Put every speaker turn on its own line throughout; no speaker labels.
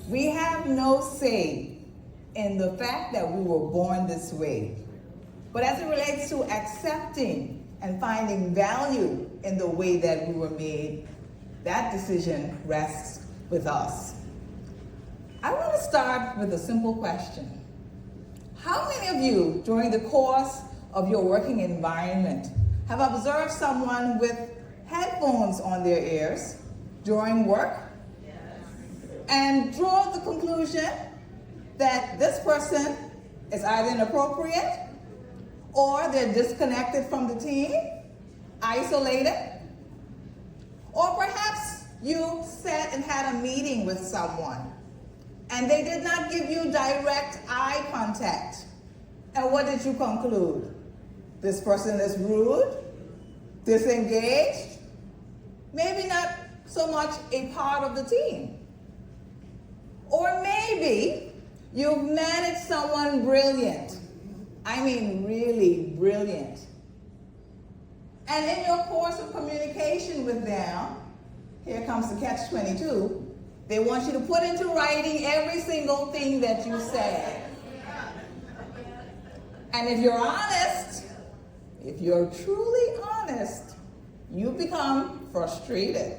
We have no say in the fact that we were born this way. But as it relates to accepting and finding value in the way that we were made, that decision rests with us. I want to start with a simple question. How many of you, during the course of your working environment, have observed someone with headphones on their ears during work and draw the conclusion that this person is either inappropriate or they're disconnected from the team, isolated? Or perhaps you sat and had a meeting with someone and they did not give you direct eye contact. And what did you conclude? This person is rude, disengaged, maybe not so much a part of the team. Or maybe you've managed someone brilliant. I mean really brilliant. And in your course of communication with them, here comes the catch-22, they want you to put into writing every single thing that you said. And if you're honest, if you're truly honest, you become frustrated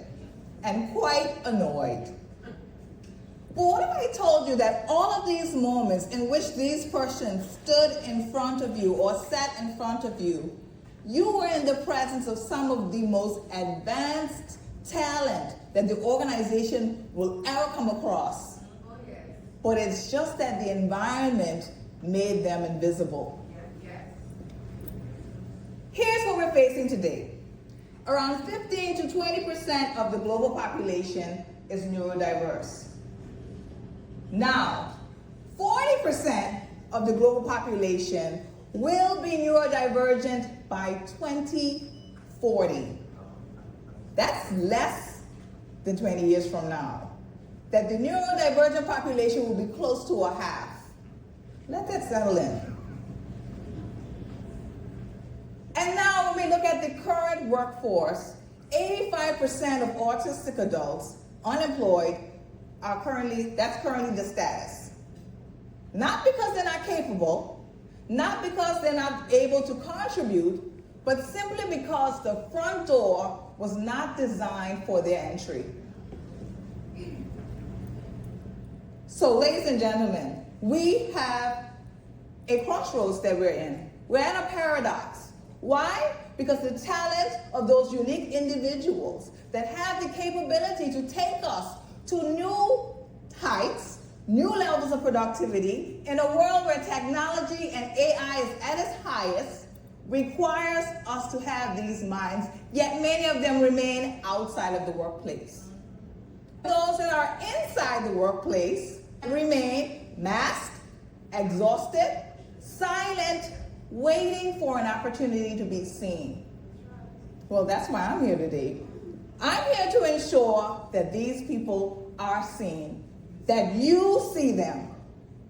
and quite annoyed. But what if I told you that all of these moments in which these persons stood in front of you or sat in front of you, you were in the presence of some of the most advanced talent that the organization will ever come across. But it's just that the environment made them invisible. Here's what we're facing today. Around 15 to 20% of the global population is neurodiverse. Now, 40% of the global population will be neurodivergent by 2040. That's less than 20 years from now. That the neurodivergent population will be close to a half. Let that settle in. And now when we look at the current workforce, 85% of autistic adults unemployed that's currently the status. Not because they're not capable, not because they're not able to contribute, but simply because the front door was not designed for their entry. So ladies and gentlemen, we have a crossroads that we're in. We're in a paradox. Why? Because the talent of those unique individuals that have the capability to take us to new heights, new levels of productivity, in a world where technology and AI is at its highest, requires us to have these minds, yet many of them remain outside of the workplace. Those that are inside the workplace remain masked, exhausted, silent, waiting for an opportunity to be seen. Well, that's why I'm here today. I'm here to ensure that these people are seen, that you see them.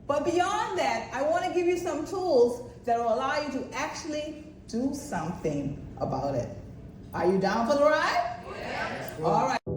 But beyond that, I want to give you some tools that will allow you to actually do something about it. Are you down for the ride? Yes. All right.